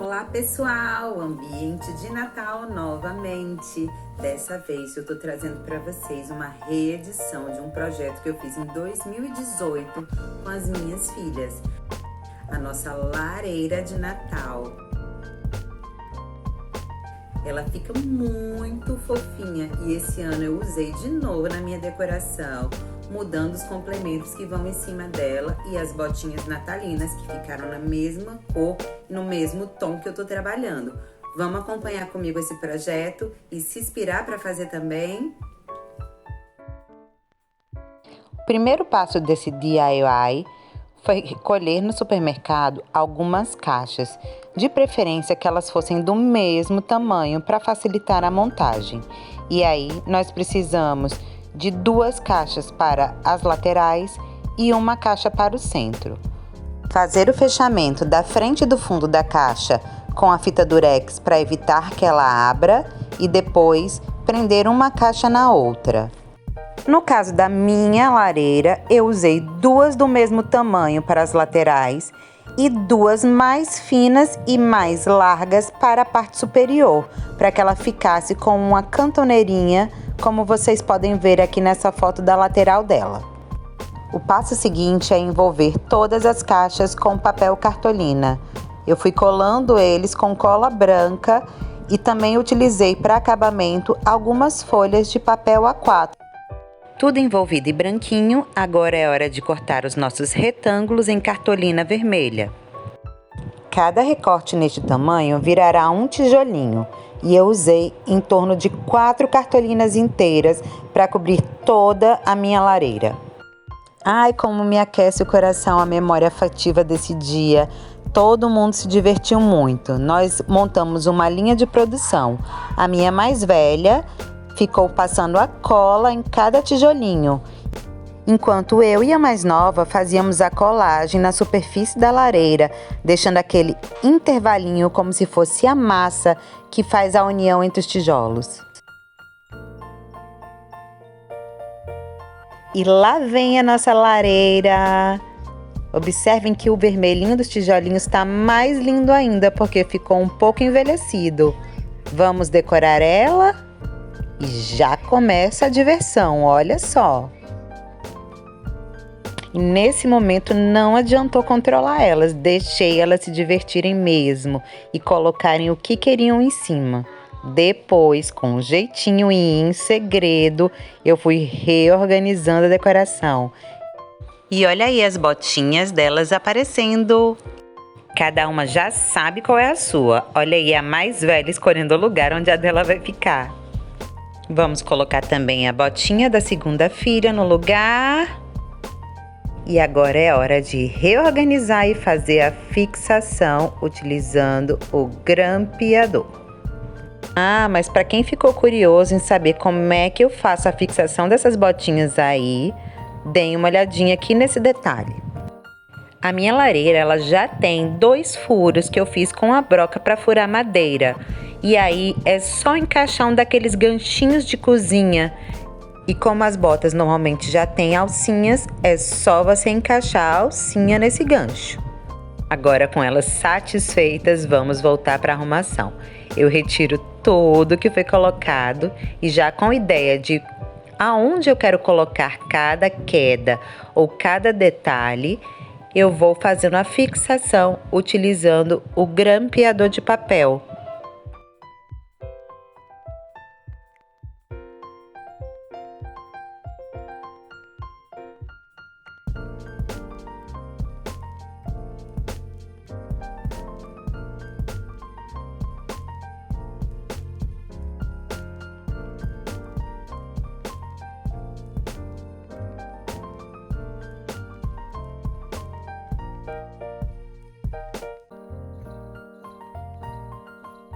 Olá pessoal, ambiente de Natal novamente. Dessa vez eu tô trazendo para vocês uma reedição de um projeto que eu fiz em 2018 com as minhas filhas. A nossa lareira de Natal. Ela fica muito fofinha e esse ano eu usei de novo na minha decoração, mudando os complementos que vão em cima dela e as botinhas natalinas que ficaram na mesma cor e no mesmo tom que eu tô trabalhando. Vamos acompanhar comigo esse projeto e se inspirar para fazer também? O primeiro passo desse DIY foi recolher no supermercado algumas caixas, de preferência que elas fossem do mesmo tamanho para facilitar a montagem. E aí nós precisamos de 2 caixas para as laterais e uma caixa para o centro. Fazer o fechamento da frente e do fundo da caixa com a fita durex para evitar que ela abra e depois prender uma caixa na outra. No caso da minha lareira, eu usei 2 do mesmo tamanho para as laterais e 2 mais finas e mais largas para a parte superior, para que ela ficasse com uma cantoneirinha, como vocês podem ver aqui nessa foto da lateral dela. O passo seguinte é envolver todas as caixas com papel cartolina. Eu fui colando eles com cola branca e também utilizei para acabamento algumas folhas de papel A4. Tudo envolvido e branquinho, agora é hora de cortar os nossos retângulos em cartolina vermelha. Cada recorte neste tamanho virará um tijolinho e eu usei em torno de 4 cartolinas inteiras para cobrir toda a minha lareira. Ai, como me aquece o coração a memória afetiva desse dia. Todo mundo se divertiu muito. Nós montamos uma linha de produção. A minha mais velha ficou passando a cola em cada tijolinho, enquanto eu e a mais nova fazíamos a colagem na superfície da lareira, deixando aquele intervalinho como se fosse a massa que faz a união entre os tijolos. E lá vem a nossa lareira. Observem que o vermelhinho dos tijolinhos está mais lindo ainda, porque ficou um pouco envelhecido. Vamos decorar ela? E já começa a diversão, olha só. E nesse momento não adiantou controlar elas, deixei elas se divertirem mesmo e colocarem o que queriam em cima. Depois, com jeitinho e em segredo, eu fui reorganizando a decoração. E olha aí as botinhas delas aparecendo. Cada uma já sabe qual é a sua. Olha aí a mais velha escolhendo o lugar onde a dela vai ficar. Vamos colocar também a botinha da segunda filha no lugar. E agora é hora de reorganizar e fazer a fixação utilizando o grampeador. Ah, mas para quem ficou curioso em saber como é que eu faço a fixação dessas botinhas aí, deem uma olhadinha aqui nesse detalhe. A minha lareira ela já tem 2 furos que eu fiz com a broca para furar madeira. E aí é só encaixar um daqueles ganchinhos de cozinha. E como as botas normalmente já têm alcinhas, é só você encaixar a alcinha nesse gancho. Agora com elas satisfeitas, vamos voltar para a arrumação. Eu retiro tudo que foi colocado e já com ideia de aonde eu quero colocar cada queda ou cada detalhe, eu vou fazendo a fixação utilizando o grampeador de papel.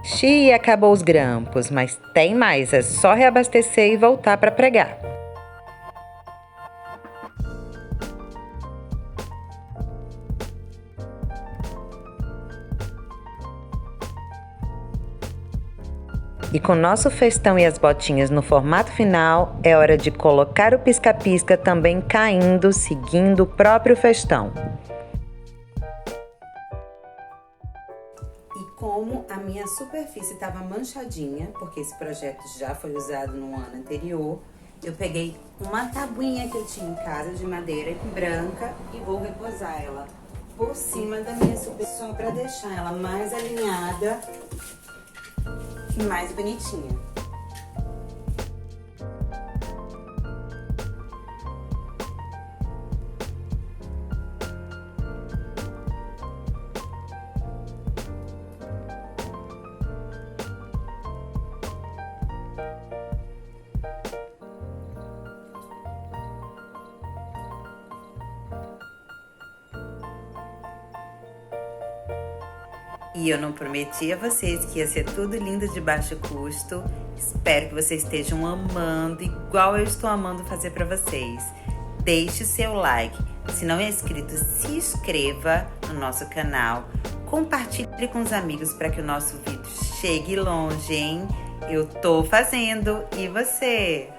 Xiii, acabou os grampos, mas tem mais, é só reabastecer e voltar para pregar. E com nosso festão e as botinhas no formato final, é hora de colocar o pisca-pisca também caindo, seguindo o próprio festão. como a minha superfície estava manchadinha, porque esse projeto já foi usado no ano anterior, eu peguei uma tabuinha que eu tinha em casa de madeira branca e vou reposar ela por cima da minha superfície, só para deixar ela mais alinhada e mais bonitinha. E eu não prometi a vocês que ia ser tudo lindo de baixo custo. Espero que vocês estejam amando, igual eu estou amando fazer para vocês. Deixe seu like. Se não é inscrito, se inscreva no nosso canal. Compartilhe com os amigos para que o nosso vídeo chegue longe, hein? Eu tô fazendo. E você?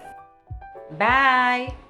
Bye!